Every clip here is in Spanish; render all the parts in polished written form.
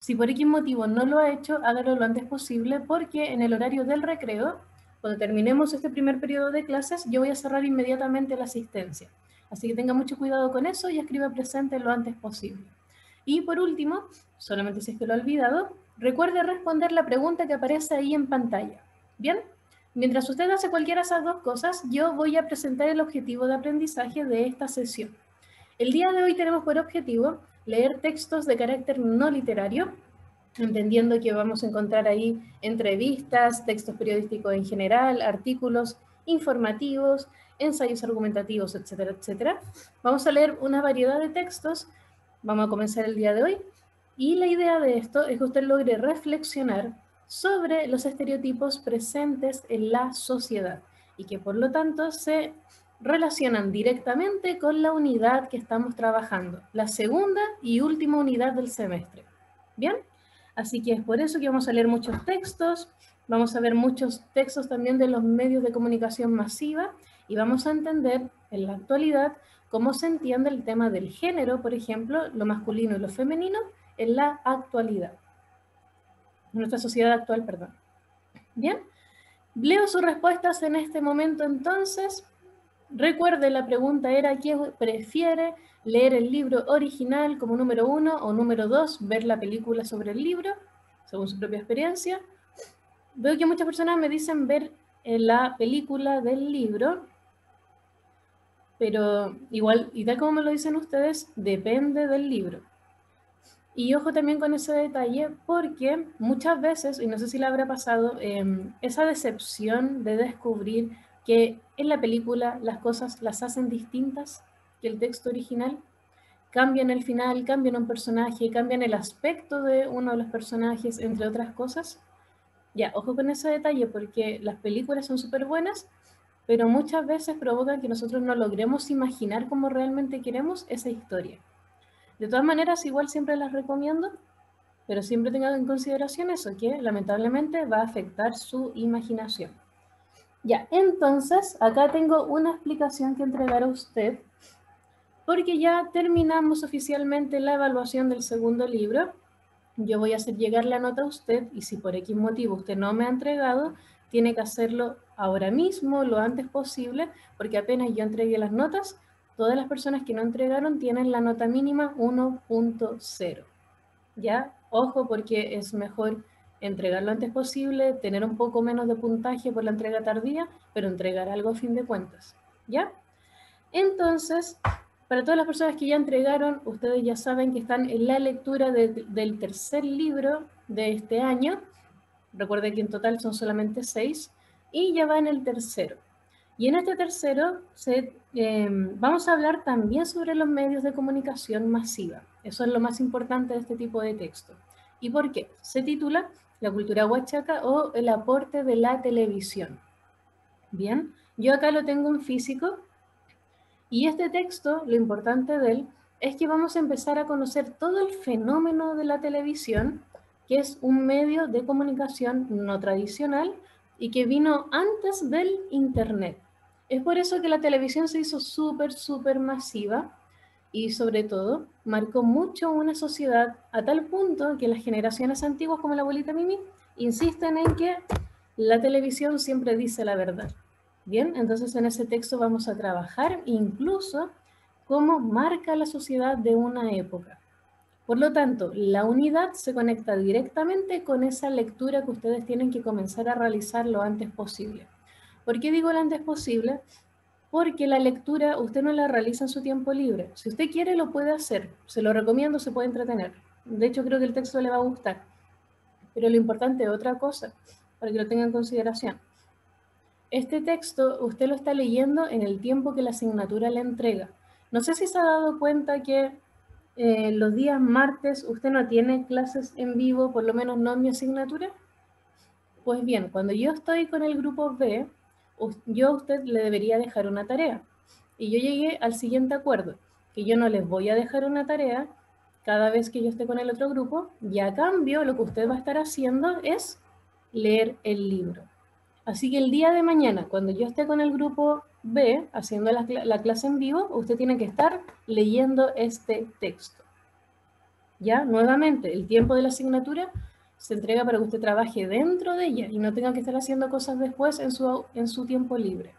Si por X motivo no lo ha hecho, hágalo lo antes posible porque en el horario del recreo, cuando terminemos este primer periodo de clases, yo voy a cerrar inmediatamente la asistencia. Así que tenga mucho cuidado con eso y escriba presente lo antes posible. Y por último, solamente si es que lo ha olvidado, recuerde responder la pregunta que aparece ahí en pantalla. ¿Bien? Mientras usted hace cualquiera de esas dos cosas, yo voy a presentar el objetivo de aprendizaje de esta sesión. El día de hoy tenemos por objetivo leer textos de carácter no literario, entendiendo que vamos a encontrar ahí entrevistas, textos periodísticos en general, artículos informativos, ensayos argumentativos, etcétera, etcétera. Vamos a leer una variedad de textos, vamos a comenzar el día de hoy, y la idea de esto es que usted logre reflexionar sobre los estereotipos presentes en la sociedad y que por lo tanto se relacionan directamente con la unidad que estamos trabajando, la segunda y última unidad del semestre. ¿Bien? Así que es por eso que vamos a leer muchos textos, vamos a ver muchos textos también de los medios de comunicación masiva y vamos a entender en la actualidad cómo se entiende el tema del género, por ejemplo, lo masculino y lo femenino en la actualidad, en nuestra sociedad actual, perdón. Bien, leo sus respuestas en este momento entonces. Recuerde, la pregunta era ¿quién prefiere leer el libro original como número 1 o número 2, ver la película sobre el libro, según su propia experiencia? Veo que muchas personas me dicen ver la película del libro, pero igual, y tal como me lo dicen ustedes, depende del libro. Y ojo también con ese detalle, porque muchas veces, y no sé si le habrá pasado, esa decepción de descubrir que en la película las cosas las hacen distintas que el texto original, cambian el final, cambian un personaje, cambian el aspecto de uno de los personajes, entre otras cosas. Ya, ojo con ese detalle, porque las películas son súper buenas, pero muchas veces provocan que nosotros no logremos imaginar cómo realmente queremos esa historia. De todas maneras, igual siempre las recomiendo, pero siempre tengan en consideración eso, que lamentablemente va a afectar su imaginación. Ya, entonces, acá tengo una explicación que entregar a usted, porque ya terminamos oficialmente la evaluación del segundo libro. Yo voy a hacer llegar la nota a usted, y si por X motivo usted no me ha entregado, tiene que hacerlo ahora mismo, lo antes posible, porque apenas yo entregué las notas, todas las personas que no entregaron tienen la nota mínima 1.0. ¿Ya? Ojo, porque es mejor entregar lo antes posible, tener un poco menos de puntaje por la entrega tardía, pero entregar algo a fin de cuentas, ¿ya? Entonces, para todas las personas que ya entregaron, ustedes ya saben que están en la lectura del tercer libro de este año. Recuerden que en total son solamente 6 y ya va en el tercero. Y en este tercero vamos a hablar también sobre los medios de comunicación masiva. Eso es lo más importante de este tipo de texto. ¿Y por qué? Se titula La cultura huachaca o el aporte de la televisión. Bien, yo acá lo tengo en físico y este texto, lo importante de él, es que vamos a empezar a conocer todo el fenómeno de la televisión, que es un medio de comunicación no tradicional y que vino antes del Internet. Es por eso que la televisión se hizo súper, súper masiva y sobre todo marcó mucho una sociedad a tal punto que las generaciones antiguas como la abuelita Mimi insisten en que la televisión siempre dice la verdad. Bien, entonces en ese texto vamos a trabajar incluso cómo marca la sociedad de una época. Por lo tanto, la unidad se conecta directamente con esa lectura que ustedes tienen que comenzar a realizar lo antes posible. ¿Por qué digo lo antes posible? Porque la lectura usted no la realiza en su tiempo libre. Si usted quiere, lo puede hacer. Se lo recomiendo, se puede entretener. De hecho, creo que el texto le va a gustar. Pero lo importante es otra cosa, para que lo tenga en consideración. Este texto usted lo está leyendo en el tiempo que la asignatura le entrega. No sé si se ha dado cuenta que los días martes usted no tiene clases en vivo, por lo menos no en mi asignatura. Pues bien, cuando yo estoy con el grupo B, yo a usted le debería dejar una tarea. Y yo llegué al siguiente acuerdo, que yo no les voy a dejar una tarea cada vez que yo esté con el otro grupo, y a cambio lo que usted va a estar haciendo es leer el libro. Así que el día de mañana, cuando yo esté con el grupo B haciendo la clase en vivo, usted tiene que estar leyendo este texto. Ya, nuevamente, el tiempo de la asignatura se entrega para que usted trabaje dentro de ella y no tenga que estar haciendo cosas después en su tiempo libre.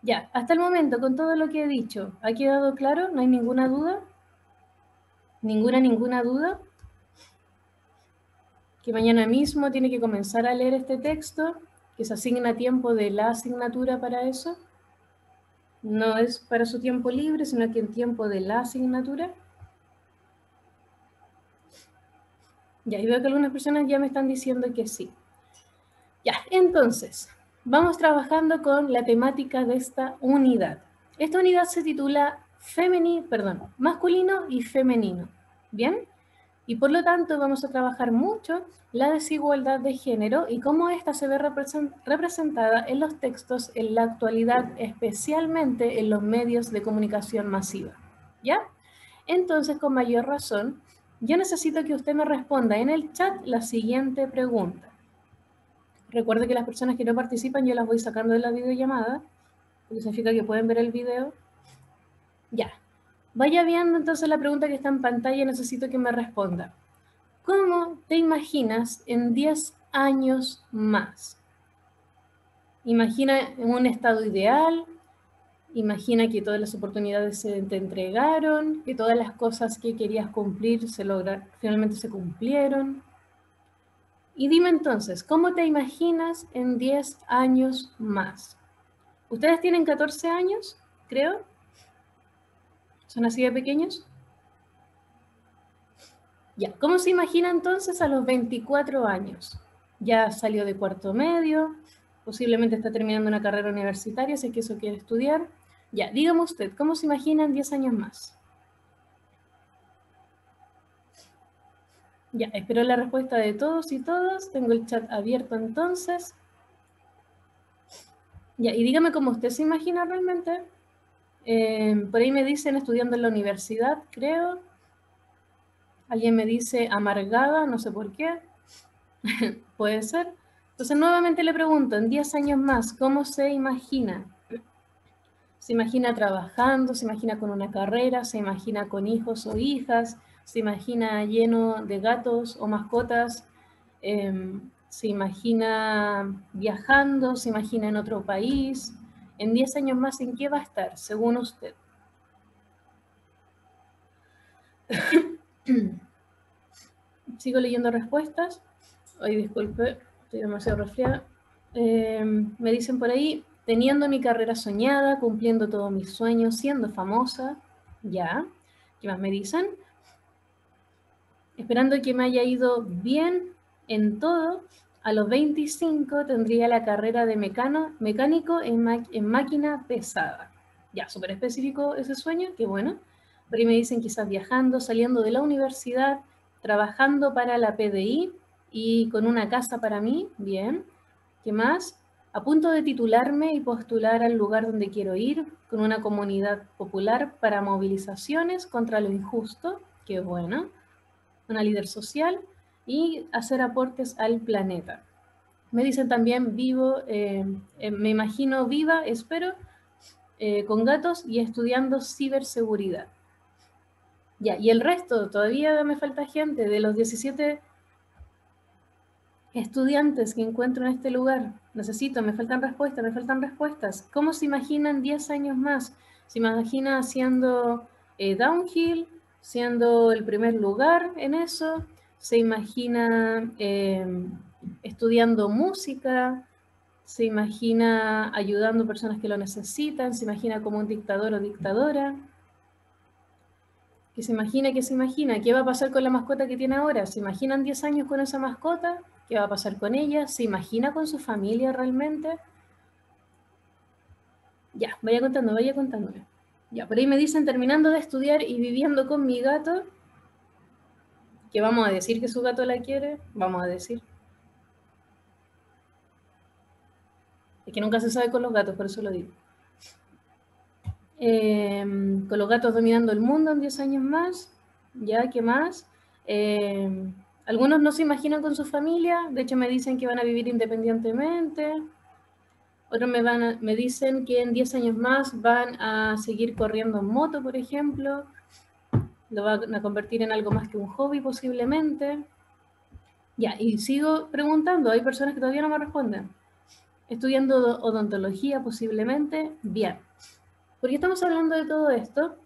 Ya, hasta el momento, con todo lo que he dicho, ¿ha quedado claro? ¿No hay ninguna duda? ¿Ninguna duda? Que mañana mismo tiene que comenzar a leer este texto, que se asigna tiempo de la asignatura para eso. No es para su tiempo libre, sino que en tiempo de la asignatura. Ya, y veo que algunas personas ya me están diciendo que sí. Ya, entonces, vamos trabajando con la temática de esta unidad. Esta unidad se titula masculino y femenino. ¿Bien? Y por lo tanto vamos a trabajar mucho la desigualdad de género y cómo ésta se ve representada en los textos en la actualidad, especialmente en los medios de comunicación masiva. ¿Ya? Entonces, con mayor razón, yo necesito que usted me responda en el chat la siguiente pregunta. Recuerde que las personas que no participan yo las voy sacando de la videollamada, porque significa que pueden ver el video. Ya. Vaya viendo entonces la pregunta que está en pantalla y necesito que me responda. ¿Cómo te imaginas en 10 años más? Imagina un estado ideal, imagina que todas las oportunidades se te entregaron, que todas las cosas que querías cumplir finalmente se cumplieron. Y dime entonces, ¿cómo te imaginas en 10 años más? ¿Ustedes tienen 14 años, creo? ¿Son así de pequeños? Ya, ¿cómo se imagina entonces a los 24 años? Ya salió de cuarto medio, posiblemente está terminando una carrera universitaria, si es que eso quiere estudiar. Ya, dígame usted, ¿cómo se imagina en 10 años más? Ya, espero la respuesta de todos y todas. Tengo el chat abierto entonces. Ya, y dígame cómo usted se imagina realmente. Por ahí me dicen estudiando en la universidad, creo. Alguien me dice amargada, no sé por qué. Puede ser. Entonces nuevamente le pregunto, en 10 años más, ¿cómo se imagina? ¿Se imagina trabajando? ¿Se imagina con una carrera? ¿Se imagina con hijos o hijas? ¿Se imagina lleno de gatos o mascotas? ¿Se imagina viajando? ¿Se imagina en otro país? En 10 años más, ¿en qué va a estar, según usted? Sigo leyendo respuestas. Ay, disculpe, estoy demasiado resfriada. Me dicen por ahí, teniendo mi carrera soñada, cumpliendo todos mis sueños, siendo famosa. Ya. ¿Qué más me dicen? Esperando que me haya ido bien en todo, a los 25 tendría la carrera de mecánico en máquina pesada. Ya, súper específico ese sueño, qué bueno. Por ahí me dicen quizás viajando, saliendo de la universidad, trabajando para la PDI y con una casa para mí, bien. ¿Qué más? A punto de titularme y postular al lugar donde quiero ir, con una comunidad popular para movilizaciones contra lo injusto, qué bueno, una líder social y hacer aportes al planeta. Me dicen también me imagino viva, espero, con gatos y estudiando ciberseguridad. Ya, y el resto, todavía me falta gente, de los 17 estudiantes que encuentro en este lugar. Me faltan respuestas. ¿Cómo se imaginan 10 años más? ¿Se imagina haciendo downhill, siendo el primer lugar en eso? ¿Se imagina estudiando música? ¿Se imagina ayudando a personas que lo necesitan? ¿Se imagina como un dictador o dictadora? ¿Qué se imagina? ¿Qué se imagina? ¿Qué va a pasar con la mascota que tiene ahora? ¿Se imaginan 10 años con esa mascota? ¿Qué va a pasar con ella? ¿Se imagina con su familia realmente? Ya, vaya contándome. Ya, por ahí me dicen terminando de estudiar y viviendo con mi gato, que vamos a decir que su gato la quiere, vamos a decir. Es que nunca se sabe con los gatos, por eso lo digo. Con los gatos dominando el mundo en 10 años más. Ya, ¿qué más? Algunos no se imaginan con su familia, de hecho me dicen que van a vivir independientemente. Otros me dicen que en 10 años más van a seguir corriendo en moto, por ejemplo. lo van a convertir en algo más que un hobby posiblemente. Ya, y sigo preguntando, hay personas que todavía no me responden. Estudiando odontología posiblemente, bien. ¿Por qué estamos hablando de todo esto?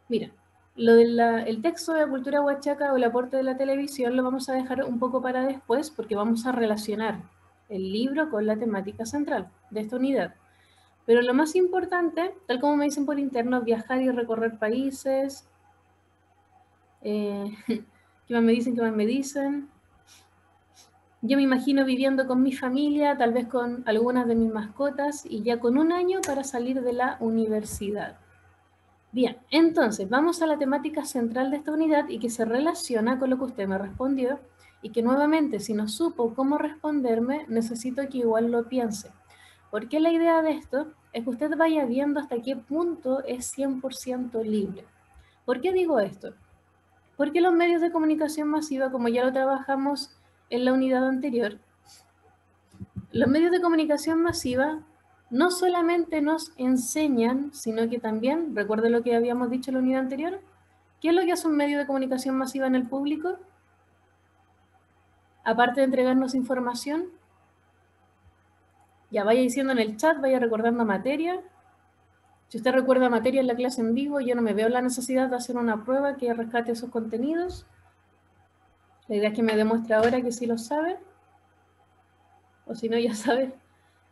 Mira, lo del texto de la cultura huachaca o el aporte de la televisión lo vamos a dejar un poco para después porque vamos a relacionar el libro con la temática central de esta unidad. Pero lo más importante, tal como me dicen por interno, viajar y recorrer países. ¿Qué más me dicen? ¿Qué más me dicen? Yo me imagino viviendo con mi familia, tal vez con algunas de mis mascotas y ya con un año para salir de la universidad. Bien, entonces vamos a la temática central de esta unidad y que se relaciona con lo que usted me respondió y que nuevamente si no supo cómo responderme, necesito que igual lo piense. Porque la idea de esto es que usted vaya viendo hasta qué punto es 100% libre. ¿Por qué digo esto? Porque los medios de comunicación masiva, como ya lo trabajamos en la unidad anterior, los medios de comunicación masiva no solamente nos enseñan, sino que también, recuerde lo que habíamos dicho en la unidad anterior, ¿qué es lo que hace un medio de comunicación masiva en el público? Aparte de entregarnos información, ya vaya diciendo en el chat, vaya recordando materia. Si usted recuerda materia en la clase en vivo, yo no me veo la necesidad de hacer una prueba que rescate esos contenidos. La idea es que me demuestre ahora que sí lo sabe, o si no, ya sabe.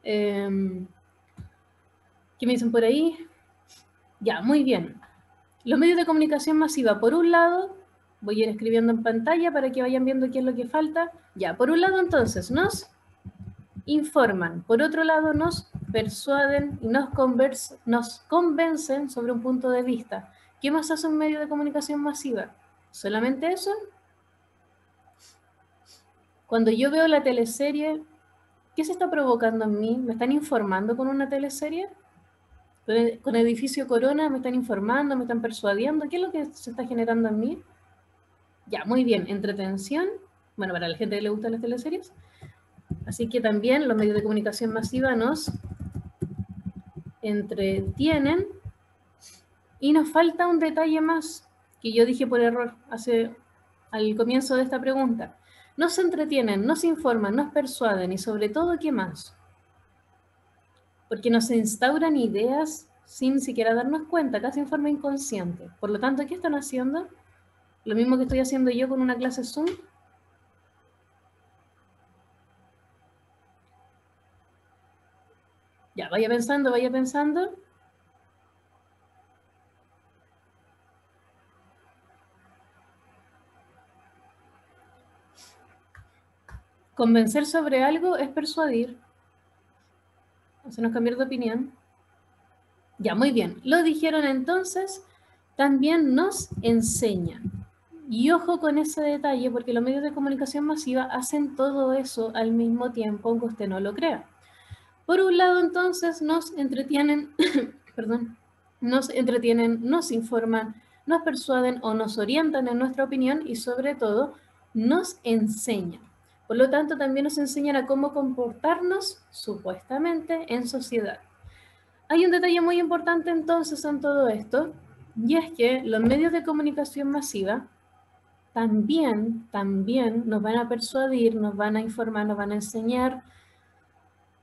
¿Qué me dicen por ahí? Ya, muy bien. Los medios de comunicación masiva, por un lado, voy a ir escribiendo en pantalla para que vayan viendo qué es lo que falta. Ya, por un lado entonces nos informan, por otro lado nos persuaden y nos convencen sobre un punto de vista. ¿Qué más hace un medio de comunicación masiva? ¿Solamente eso? Cuando yo veo la teleserie, ¿qué se está provocando en mí? ¿Me están informando con una teleserie? ¿Con Edificio Corona me están informando, me están persuadiendo? ¿Qué es lo que se está generando en mí? Ya, muy bien, entretención. Bueno, para la gente que le gustan las teleseries. Así que también los medios de comunicación masiva nos entretienen. Y nos falta un detalle más que yo dije por error al comienzo de esta pregunta. Nos entretienen, nos informan, nos persuaden y sobre todo, ¿qué más? Porque nos instauran ideas sin siquiera darnos cuenta, casi en forma inconsciente. Por lo tanto, ¿qué están haciendo? Lo mismo que estoy haciendo yo con una clase Zoom. Ya, vaya pensando, vaya pensando. Convencer sobre algo es persuadir. Hacernos cambiar de opinión. Ya, muy bien. Lo dijeron entonces, también nos enseñan. Y ojo con ese detalle, porque los medios de comunicación masiva hacen todo eso al mismo tiempo, aunque usted no lo crea. Por un lado, entonces, nos entretienen, perdón, nos informan, nos persuaden o nos orientan en nuestra opinión y sobre todo nos enseñan. Por lo tanto, también nos enseñan a cómo comportarnos supuestamente en sociedad. Hay un detalle muy importante entonces en todo esto, y es que los medios de comunicación masiva también nos van a persuadir, nos van a informar, nos van a enseñar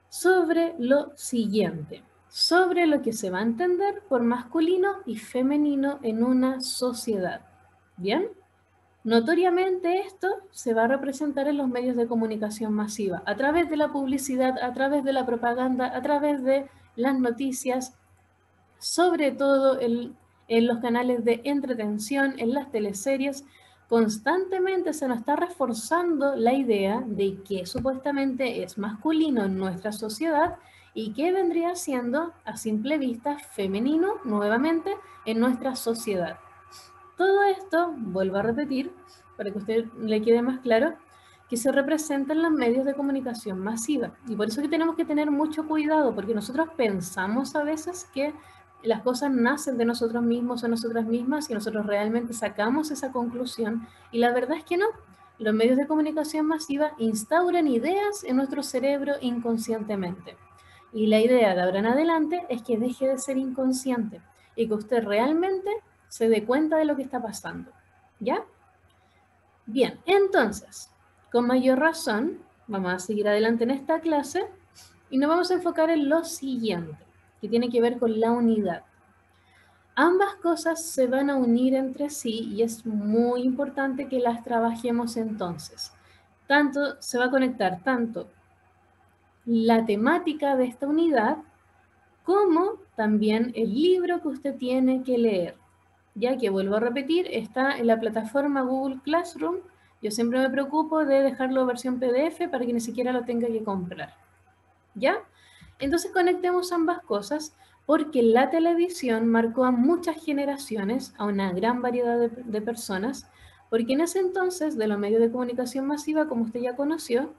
sobre lo siguiente, sobre lo que se va a entender por masculino y femenino en una sociedad. ¿Bien? Notoriamente esto se va a representar en los medios de comunicación masiva, a través de la publicidad, a través de la propaganda, a través de las noticias, sobre todo en los canales de entretención, en las teleseries. Constantemente se nos está reforzando la idea de que supuestamente es masculino en nuestra sociedad y que vendría siendo a simple vista femenino nuevamente en nuestra sociedad. Todo esto, vuelvo a repetir, para que a usted le quede más claro, que se representa en los medios de comunicación masiva. Y por eso que tenemos que tener mucho cuidado, porque nosotros pensamos a veces que las cosas nacen de nosotros mismos o nosotras mismas y nosotros realmente sacamos esa conclusión. Y la verdad es que no. Los medios de comunicación masiva instauran ideas en nuestro cerebro inconscientemente. Y la idea de ahora en adelante es que deje de ser inconsciente y que usted realmente se dé cuenta de lo que está pasando. ¿Ya? Bien, entonces, con mayor razón, vamos a seguir adelante en esta clase y nos vamos a enfocar en lo siguiente, que tiene que ver con la unidad. Ambas cosas se van a unir entre sí y es muy importante que las trabajemos entonces. Se va a conectar tanto la temática de esta unidad como también el libro que usted tiene que leer. Ya que, vuelvo a repetir, está en la plataforma Google Classroom. Yo siempre me preocupo de dejarlo versión PDF para que ni siquiera lo tenga que comprar. ¿Ya? Entonces conectemos ambas cosas porque la televisión marcó a muchas generaciones, a una gran variedad de personas, porque en ese entonces, de los medios de comunicación masiva, como usted ya conoció,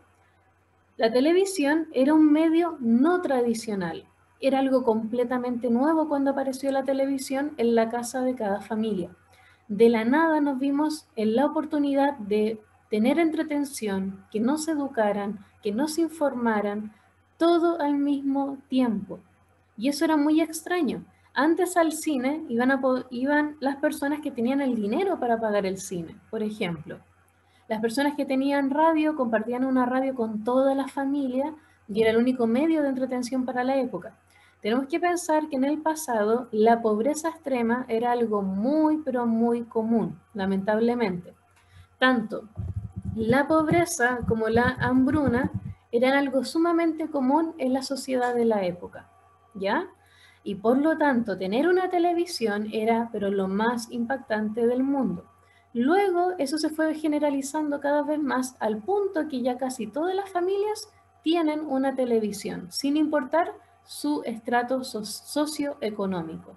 la televisión era un medio no tradicional. Era algo completamente nuevo cuando apareció la televisión en la casa de cada familia. De la nada nos vimos en la oportunidad de tener entretención, que nos educaran, que nos informaran, todo al mismo tiempo. Y eso era muy extraño. Antes al cine iban las personas que tenían el dinero para pagar el cine, por ejemplo. Las personas que tenían radio compartían una radio con toda la familia y era el único medio de entretención para la época. Tenemos que pensar que en el pasado la pobreza extrema era algo muy, pero muy común, lamentablemente. Tanto la pobreza como la hambruna eran algo sumamente común en la sociedad de la época, ¿ya? Y por lo tanto, tener una televisión era, pero lo más impactante del mundo. Luego, eso se fue generalizando cada vez más al punto que ya casi todas las familias tienen una televisión, sin importar su estrato socioeconómico.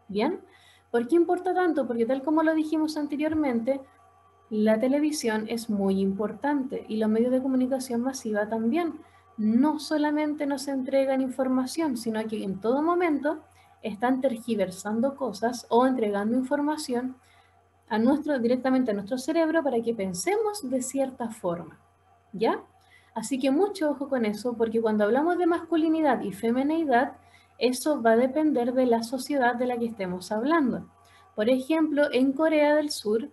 ¿Bien? ¿Por qué importa tanto? Porque tal como lo dijimos anteriormente, la televisión es muy importante y los medios de comunicación masiva también. No solamente nos entregan información, sino que en todo momento están tergiversando cosas o entregando información directamente a nuestro cerebro para que pensemos de cierta forma. ¿Ya? Así que mucho ojo con eso, porque cuando hablamos de masculinidad y feminidad, eso va a depender de la sociedad de la que estemos hablando. Por ejemplo, en Corea del Sur,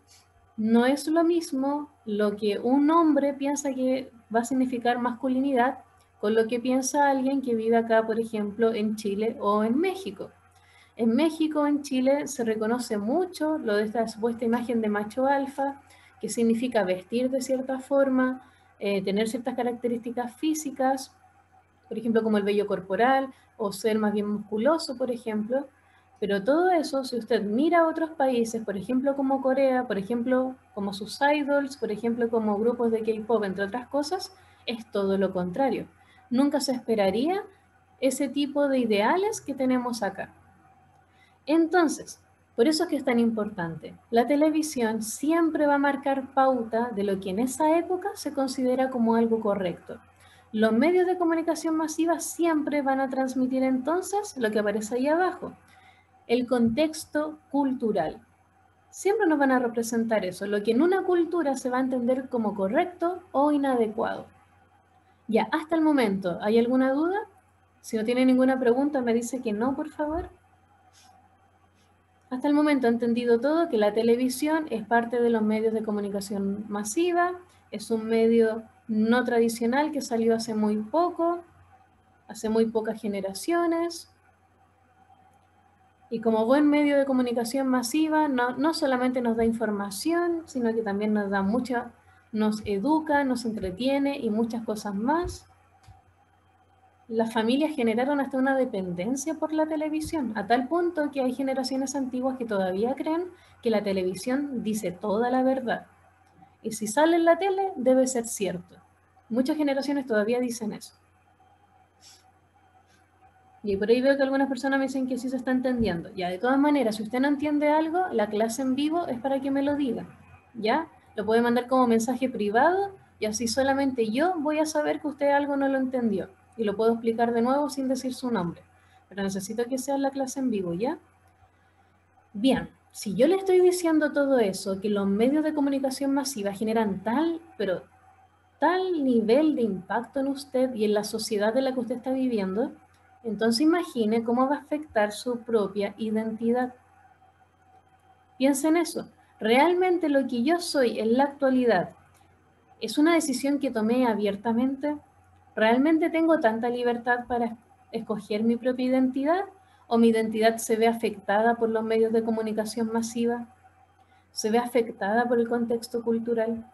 no es lo mismo lo que un hombre piensa que va a significar masculinidad con lo que piensa alguien que vive acá, por ejemplo, en Chile o en México. En México, en Chile, se reconoce mucho lo de esta supuesta imagen de macho alfa, que significa vestir de cierta forma, tener ciertas características físicas, por ejemplo, como el vello corporal o ser más bien musculoso, por ejemplo. Pero todo eso, si usted mira a otros países, por ejemplo, como Corea, por ejemplo, como sus idols, por ejemplo, como grupos de K-pop, entre otras cosas, es todo lo contrario. Nunca se esperaría ese tipo de ideales que tenemos acá. Entonces, por eso es que es tan importante. La televisión siempre va a marcar pauta de lo que en esa época se considera como algo correcto. Los medios de comunicación masiva siempre van a transmitir entonces lo que aparece ahí abajo, el contexto cultural. Siempre nos van a representar eso, lo que en una cultura se va a entender como correcto o inadecuado. Ya, hasta el momento, ¿hay alguna duda? Si no tiene ninguna pregunta, me dice que no, por favor. Hasta el momento he entendido todo, que la televisión es parte de los medios de comunicación masiva, es un medio no tradicional que salió hace muy poco, hace muy pocas generaciones, y como buen medio de comunicación masiva no solamente nos da información, sino que también nos educa, nos entretiene y muchas cosas más. Las familias generaron hasta una dependencia por la televisión, a tal punto que hay generaciones antiguas que todavía creen que la televisión dice toda la verdad. Y si sale en la tele, debe ser cierto. Muchas generaciones todavía dicen eso. Y por ahí veo que algunas personas me dicen que sí se está entendiendo. Ya, de todas maneras, si usted no entiende algo, la clase en vivo es para que me lo diga. ¿Ya? Lo puede mandar como mensaje privado y así solamente yo voy a saber que usted algo no lo entendió. Y lo puedo explicar de nuevo sin decir su nombre. Pero necesito que sea la clase en vivo, ¿ya? Bien, si yo le estoy diciendo todo eso, que los medios de comunicación masiva generan pero tal nivel de impacto en usted y en la sociedad de la que usted está viviendo, entonces imagine cómo va a afectar su propia identidad. Piensa en eso. ¿Realmente lo que yo soy en la actualidad es una decisión que tomé abiertamente? ¿Realmente tengo tanta libertad para escoger mi propia identidad? ¿O mi identidad se ve afectada por los medios de comunicación masiva? ¿Se ve afectada por el contexto cultural?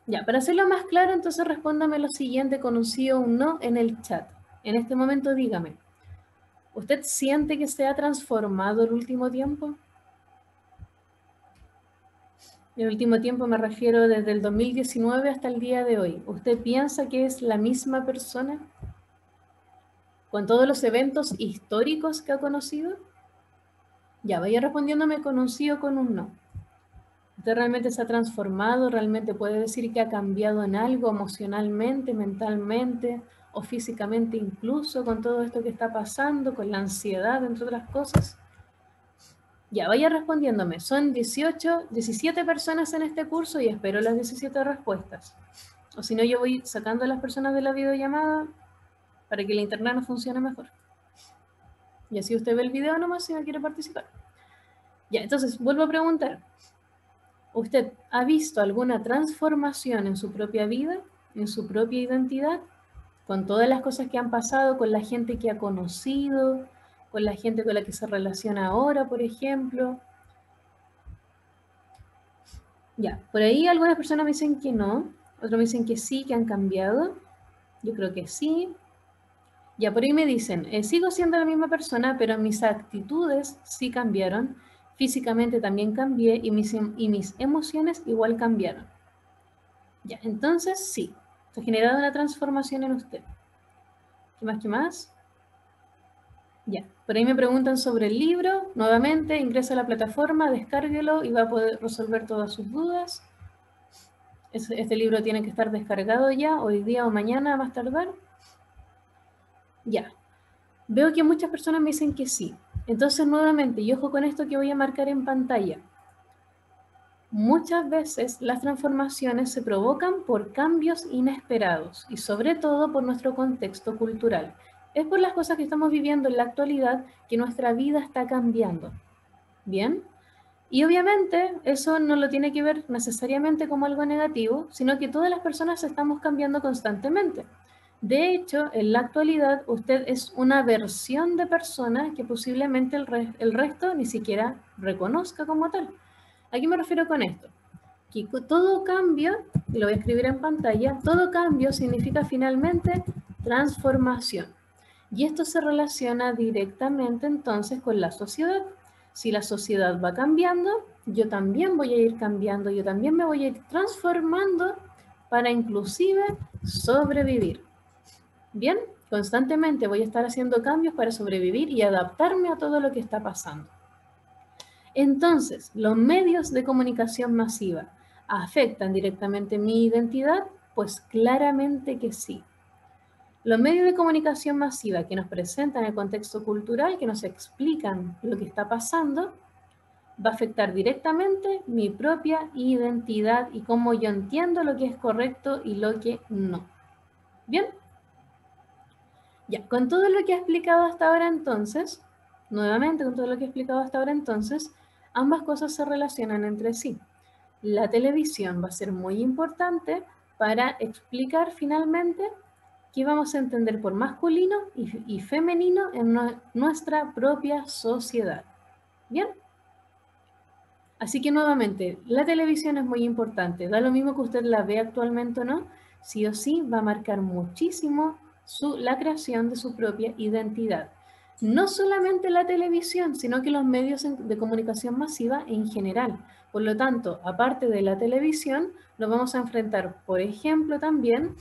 Ya, para hacerlo más claro, entonces respóndame lo siguiente con un sí o un no en el chat. En este momento dígame, ¿usted siente que se ha transformado el último tiempo? El último tiempo me refiero desde el 2019 hasta el día de hoy. ¿Usted piensa que es la misma persona con todos los eventos históricos que ha conocido? Ya, vaya respondiéndome con un sí o con un no. ¿Usted realmente se ha transformado? ¿Realmente puede decir que ha cambiado en algo emocionalmente, mentalmente o físicamente incluso con todo esto que está pasando, con la ansiedad, entre otras cosas? Ya, vaya respondiéndome. Son 17 personas en este curso y espero las 17 respuestas. O si no, yo voy sacando a las personas de la videollamada para que el internet no funcione mejor. Y así usted ve el video nomás si no quiere participar. Ya, entonces vuelvo a preguntar. ¿Usted ha visto alguna transformación en su propia vida, en su propia identidad, con todas las cosas que han pasado, con la gente que ha conocido, con la gente con la que se relaciona ahora, por ejemplo? Ya, por ahí algunas personas me dicen que no, otros me dicen que sí, que han cambiado. Yo creo que sí. Ya, por ahí me dicen, sigo siendo la misma persona, pero mis actitudes sí cambiaron, físicamente también cambié y mis emociones igual cambiaron. Ya, entonces sí, se ha generado una transformación en usted. ¿Qué más? ¿Qué más? Ya, por ahí me preguntan sobre el libro. Nuevamente, ingresa a la plataforma, descárguelo y va a poder resolver todas sus dudas. Este libro tiene que estar descargado ya, hoy día o mañana más tardar. Ya, veo que muchas personas me dicen que sí. Entonces, nuevamente, y ojo con esto que voy a marcar en pantalla. Muchas veces las transformaciones se provocan por cambios inesperados y sobre todo por nuestro contexto cultural. Es por las cosas que estamos viviendo en la actualidad que nuestra vida está cambiando. ¿Bien? Y obviamente eso no lo tiene que ver necesariamente como algo negativo, sino que todas las personas estamos cambiando constantemente. De hecho, en la actualidad usted es una versión de persona que posiblemente el resto ni siquiera reconozca como tal. ¿A qué me refiero con esto? Que todo cambio, y lo voy a escribir en pantalla, todo cambio significa finalmente transformación. Y esto se relaciona directamente entonces con la sociedad. Si la sociedad va cambiando, yo también voy a ir cambiando, yo también me voy a ir transformando para inclusive sobrevivir. Bien, constantemente voy a estar haciendo cambios para sobrevivir y adaptarme a todo lo que está pasando. Entonces, ¿los medios de comunicación masiva afectan directamente mi identidad? Pues claramente que sí. Los medios de comunicación masiva que nos presentan el contexto cultural, que nos explican lo que está pasando, va a afectar directamente mi propia identidad y cómo yo entiendo lo que es correcto y lo que no. ¿Bien? Ya, con todo lo que he explicado hasta ahora entonces, nuevamente con todo lo que he explicado hasta ahora entonces, ambas cosas se relacionan entre sí. La televisión va a ser muy importante para explicar finalmente qué vamos a entender por masculino y femenino en nuestra propia sociedad. ¿Bien? Así que nuevamente, la televisión es muy importante. Da lo mismo que usted la ve actualmente o no, sí o sí va a marcar muchísimo la creación de su propia identidad. No solamente la televisión, sino que los medios de comunicación masiva en general. Por lo tanto, aparte de la televisión, nos vamos a enfrentar, por ejemplo, también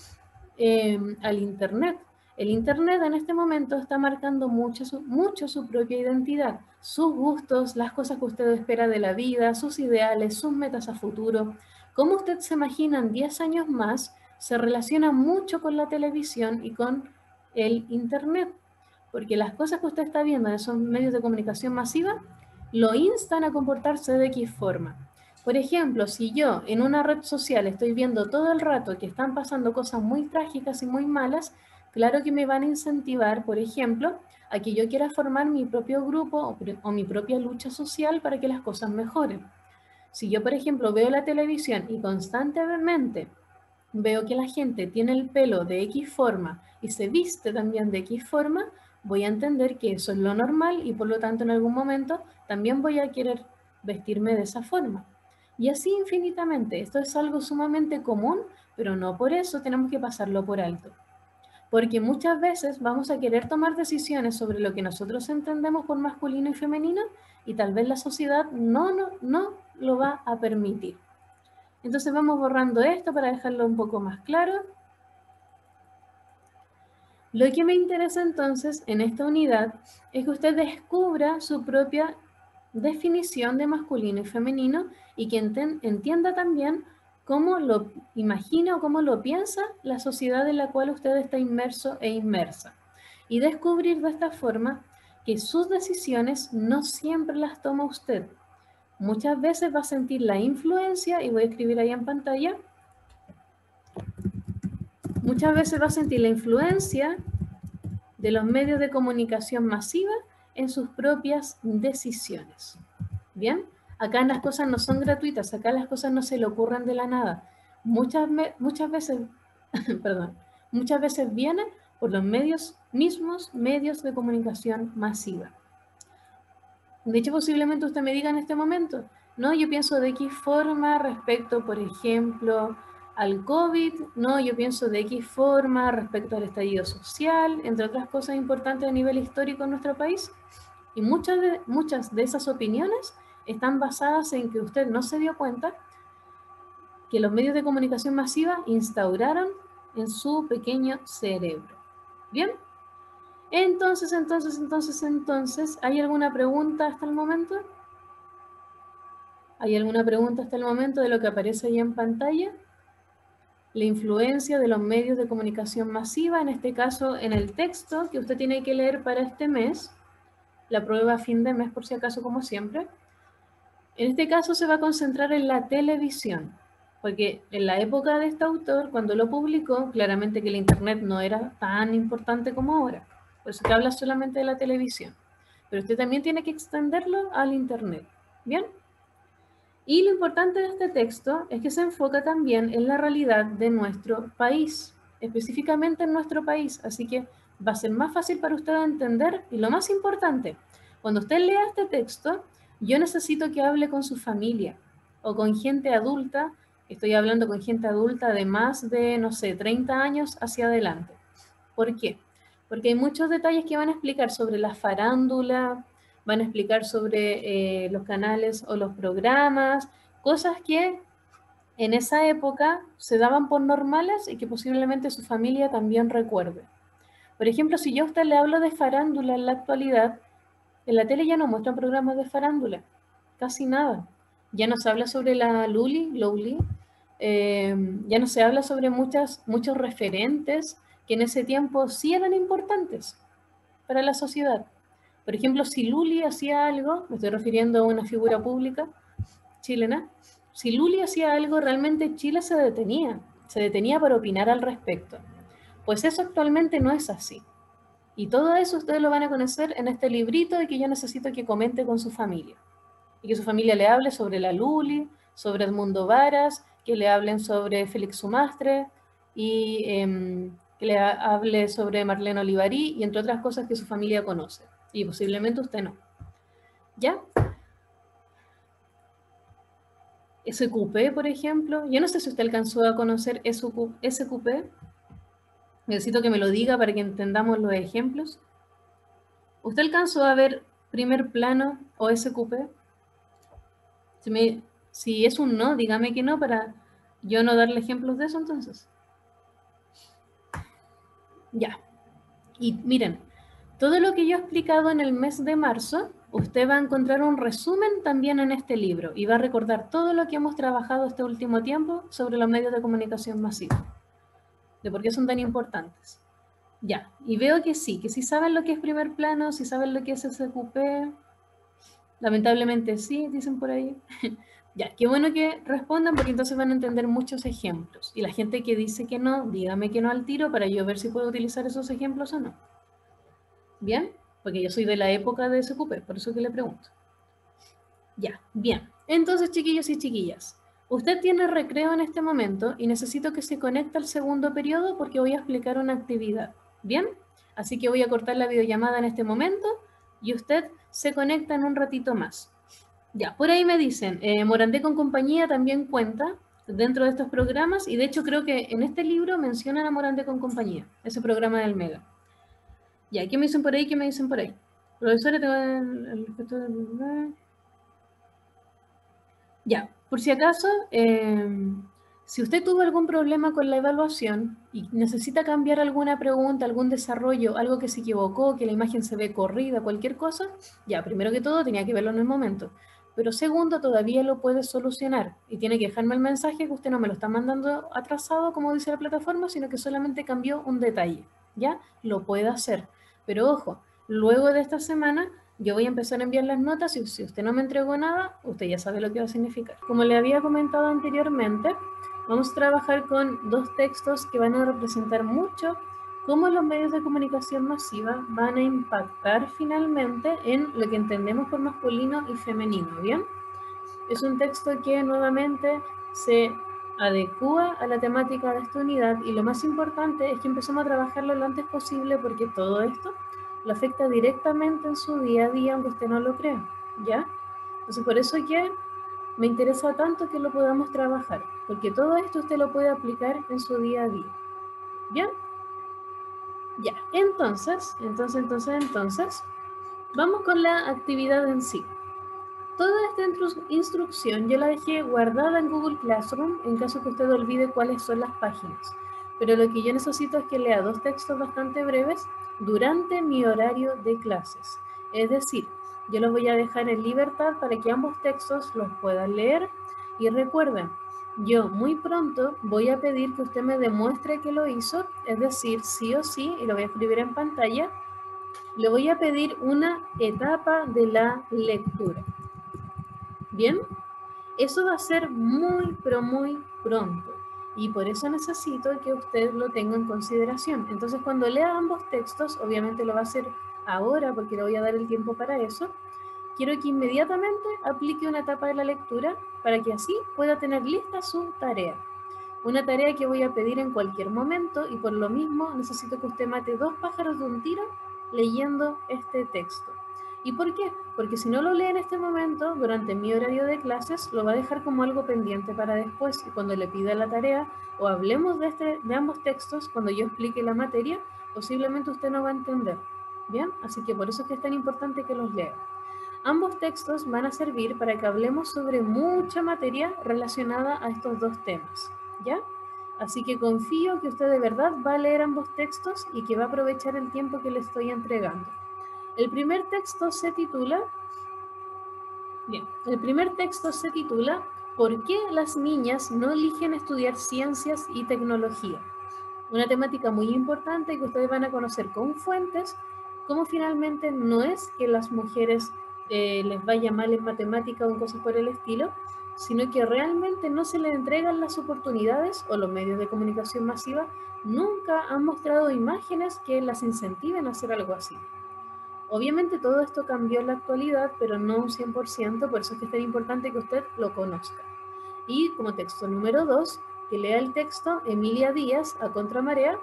al Internet. El Internet en este momento está marcando mucho su propia identidad, sus gustos, las cosas que usted espera de la vida, sus ideales, sus metas a futuro. Cómo usted se imagina en 10 años más se relaciona mucho con la televisión y con el Internet, porque las cosas que usted está viendo en esos medios de comunicación masiva lo instan a comportarse de X forma. Por ejemplo, si yo en una red social estoy viendo todo el rato que están pasando cosas muy trágicas y muy malas, claro que me van a incentivar, por ejemplo, a que yo quiera formar mi propio grupo o mi propia lucha social para que las cosas mejoren. Si yo, por ejemplo, veo la televisión y constantemente veo que la gente tiene el pelo de X forma y se viste también de X forma, voy a entender que eso es lo normal y por lo tanto en algún momento también voy a querer vestirme de esa forma. Y así infinitamente. Esto es algo sumamente común, pero no por eso tenemos que pasarlo por alto. Porque muchas veces vamos a querer tomar decisiones sobre lo que nosotros entendemos por masculino y femenino y tal vez la sociedad no lo va a permitir. Entonces vamos borrando esto para dejarlo un poco más claro. Lo que me interesa entonces en esta unidad es que usted descubra su propia definición de masculino y femenino y que entienda también cómo lo imagina o cómo lo piensa la sociedad en la cual usted está inmerso e inmersa. Y descubrir de esta forma que sus decisiones no siempre las toma usted. Muchas veces va a sentir la influencia, y voy a escribir ahí en pantalla, muchas veces va a sentir la influencia de los medios de comunicación masiva en sus propias decisiones. ¿Bien? Acá las cosas no son gratuitas, acá las cosas no se le ocurren de la nada. Muchas veces, perdón, muchas veces viene por los mismos medios de comunicación masiva. De hecho, posiblemente usted me diga en este momento, no, yo pienso de X forma respecto, por ejemplo, al COVID, no, yo pienso de X forma respecto al estallido social, entre otras cosas importantes a nivel histórico en nuestro país. Y muchas de esas opiniones están basadas en que usted no se dio cuenta que los medios de comunicación masiva instauraron en su pequeño cerebro. ¿Bien? Entonces, ¿hay alguna pregunta hasta el momento? ¿Hay alguna pregunta hasta el momento de lo que aparece ahí en pantalla? La influencia de los medios de comunicación masiva, en este caso en el texto que usted tiene que leer para este mes, la prueba a fin de mes por si acaso como siempre. En este caso se va a concentrar en la televisión, porque en la época de este autor, cuando lo publicó, claramente que el internet no era tan importante como ahora. Por eso que habla solamente de la televisión. Pero usted también tiene que extenderlo al internet. ¿Bien? Y lo importante de este texto es que se enfoca también en la realidad de nuestro país, específicamente en nuestro país. Así que va a ser más fácil para usted entender. Y lo más importante, cuando usted lea este texto, yo necesito que hable con su familia o con gente adulta. Estoy hablando con gente adulta de más de, no sé, 30 años hacia adelante. ¿Por qué? Porque hay muchos detalles que van a explicar sobre la farándula, van a explicar sobre los canales o los programas, cosas que en esa época se daban por normales y que posiblemente su familia también recuerde. Por ejemplo, si yo a usted le hablo de farándula en la actualidad, en la tele ya no muestran programas de farándula, casi nada. Ya no se habla sobre la Lowly, ya no se habla sobre muchos referentes que en ese tiempo sí eran importantes para la sociedad. Por ejemplo, si Luli hacía algo, me estoy refiriendo a una figura pública chilena, si Luli hacía algo, realmente Chile se detenía para opinar al respecto. Pues eso actualmente no es así. Y todo eso ustedes lo van a conocer en este librito de que yo necesito que comente con su familia. Y que su familia le hable sobre la Luli, sobre Edmundo Varas, que le hablen sobre Félix Sumastre y que le hable sobre Marlene Olivarí y entre otras cosas que su familia conoce. Y posiblemente usted no. ¿Ya? SQP, por ejemplo. Yo no sé si usted alcanzó a conocer SQP. Necesito que me lo diga para que entendamos los ejemplos. ¿Usted alcanzó a ver primer plano o SQP? Si es un no, dígame que no para yo no darle ejemplos de eso entonces. Ya. Y miren, todo lo que yo he explicado en el mes de marzo, usted va a encontrar un resumen también en este libro y va a recordar todo lo que hemos trabajado este último tiempo sobre los medios de comunicación masivos, de por qué son tan importantes. Ya, y veo que sí saben lo que es primer plano, si saben lo que es SQP. Lamentablemente sí, dicen por ahí. Ya, qué bueno que respondan porque entonces van a entender muchos ejemplos. Y la gente que dice que no, dígame que no al tiro para yo ver si puedo utilizar esos ejemplos o no. ¿Bien? porque yo soy de la época de SQP, por eso que le pregunto. Ya, bien. Entonces, chiquillos y chiquillas, usted tiene recreo en este momento y necesito que se conecte al segundo periodo porque voy a explicar una actividad. ¿Bien? Así que voy a cortar la videollamada en este momento y usted se conecta en un ratito más. Ya, por ahí me dicen, Morandé con compañía también cuenta dentro de estos programas y de hecho creo que en este libro mencionan a Morandé con compañía, ese programa del Mega. Ya, ¿qué me dicen por ahí? ¿Qué me dicen por ahí? Profesora, tengo Ya, por si acaso, si usted tuvo algún problema con la evaluación y necesita cambiar alguna pregunta, algún desarrollo, algo que se equivocó, que la imagen se ve corrida, cualquier cosa, ya, primero que todo tenía que verlo en el momento. Pero segundo, todavía lo puede solucionar y tiene que dejarme el mensaje que usted no me lo está mandando atrasado, como dice la plataforma, sino que solamente cambió un detalle. ¿Ya? Lo puede hacer. Pero ojo, luego de esta semana yo voy a empezar a enviar las notas y si usted no me entregó nada, usted ya sabe lo que va a significar. Como le había comentado anteriormente, vamos a trabajar con dos textos que van a representar mucho cómo los medios de comunicación masiva van a impactar finalmente en lo que entendemos por masculino y femenino, ¿bien? Es un texto que nuevamente se adecúa a la temática de esta unidad y lo más importante es que empecemos a trabajarlo lo antes posible porque todo esto lo afecta directamente en su día a día aunque usted no lo crea, ¿ya? Entonces por eso que me interesa tanto que lo podamos trabajar, porque todo esto usted lo puede aplicar en su día a día, ¿bien? Ya, entonces, vamos con la actividad en sí. Toda esta instrucción yo la dejé guardada en Google Classroom en caso que usted olvide cuáles son las páginas. Pero lo que yo necesito es que lea dos textos bastante breves durante mi horario de clases. Es decir, yo los voy a dejar en libertad para que ambos textos los puedan leer. Y recuerden, yo muy pronto voy a pedir que usted me demuestre que lo hizo, es decir, sí o sí, y lo voy a escribir en pantalla, le voy a pedir una etapa de la lectura. ¿Bien? Eso va a ser muy, pero muy pronto. Y por eso necesito que usted lo tenga en consideración. Entonces, cuando lea ambos textos, obviamente lo va a hacer ahora porque le voy a dar el tiempo para eso. Quiero que inmediatamente aplique una etapa de la lectura para que así pueda tener lista su tarea. Una tarea que voy a pedir en cualquier momento y por lo mismo necesito que usted mate dos pájaros de un tiro leyendo este texto. ¿Y por qué? Porque si no lo lee en este momento, durante mi horario de clases, lo va a dejar como algo pendiente para después. Y cuando le pida la tarea o hablemos de ambos textos, cuando yo explique la materia, posiblemente usted no va a entender. ¿Bien? Así que por eso es que es tan importante que los lea. Ambos textos van a servir para que hablemos sobre mucha materia relacionada a estos dos temas. ¿Ya? Así que confío que usted de verdad va a leer ambos textos y que va a aprovechar el tiempo que le estoy entregando. El primer texto se titula, ¿Por qué las niñas no eligen estudiar ciencias y tecnología? Una temática muy importante que ustedes van a conocer con fuentes, cómo finalmente no es que las mujeres les vaya mal en matemática o cosas por el estilo, sino que realmente no se les entregan las oportunidades o los medios de comunicación masiva nunca han mostrado imágenes que las incentiven a hacer algo así. Obviamente todo esto cambió en la actualidad, pero no un 100%, por eso es que es tan importante que usted lo conozca. Y como texto número 2, que lea el texto Emilia Díaz a Contramarea,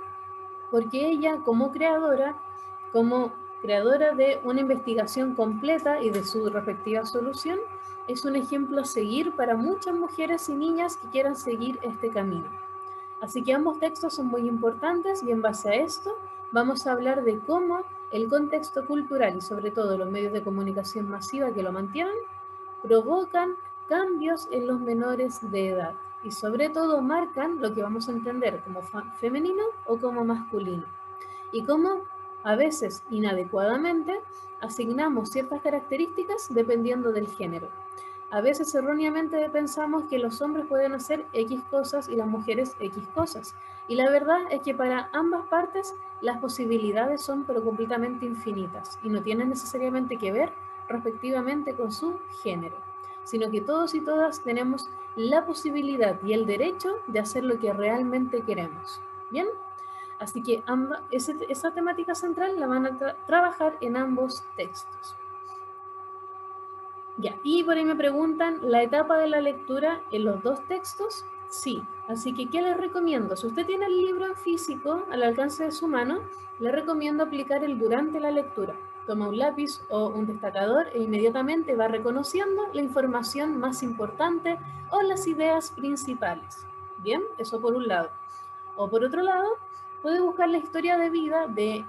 porque ella como creadora de una investigación completa y de su respectiva solución, es un ejemplo a seguir para muchas mujeres y niñas que quieran seguir este camino. Así que ambos textos son muy importantes y en base a esto vamos a hablar de cómo el contexto cultural y sobre todo los medios de comunicación masiva que lo mantienen provocan cambios en los menores de edad y sobre todo marcan lo que vamos a entender como femenino o como masculino y cómo a veces inadecuadamente asignamos ciertas características dependiendo del género. A veces erróneamente pensamos que los hombres pueden hacer X cosas y las mujeres X cosas. Y la verdad es que para ambas partes las posibilidades son pero completamente infinitas y no tienen necesariamente que ver respectivamente con su género, sino que todos y todas tenemos la posibilidad y el derecho de hacer lo que realmente queremos. ¿Bien? Así que esa temática central la van a trabajar en ambos textos. Ya, y por ahí me preguntan, ¿la etapa de la lectura en los dos textos? Sí, así que ¿qué les recomiendo? Si usted tiene el libro en físico al alcance de su mano, le recomiendo aplicar el durante la lectura. Toma un lápiz o un destacador e inmediatamente va reconociendo la información más importante o las ideas principales. Bien, eso por un lado. O por otro lado, puede buscar la historia de vida de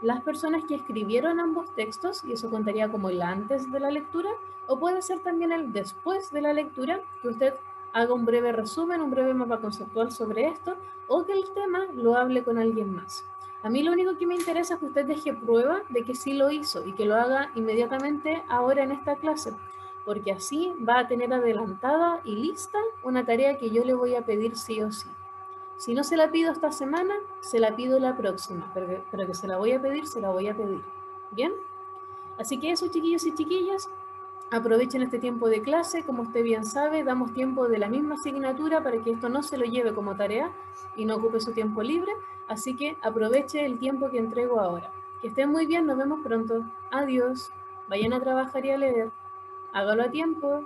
las personas que escribieron ambos textos, y eso contaría como el antes de la lectura, o puede ser también el después de la lectura, que usted haga un breve resumen, un breve mapa conceptual sobre esto, o que el tema lo hable con alguien más. A mí lo único que me interesa es que usted deje prueba de que sí lo hizo y que lo haga inmediatamente ahora en esta clase, porque así va a tener adelantada y lista una tarea que yo le voy a pedir sí o sí. Si no se la pido esta semana, se la pido la próxima, pero que se la voy a pedir, se la voy a pedir. ¿Bien? Así que eso, chiquillos y chiquillas, aprovechen este tiempo de clase. Como usted bien sabe, damos tiempo de la misma asignatura para que esto no se lo lleve como tarea y no ocupe su tiempo libre. Así que aproveche el tiempo que entrego ahora. Que estén muy bien, nos vemos pronto. Adiós. Vayan a trabajar y a leer. Hágalo a tiempo.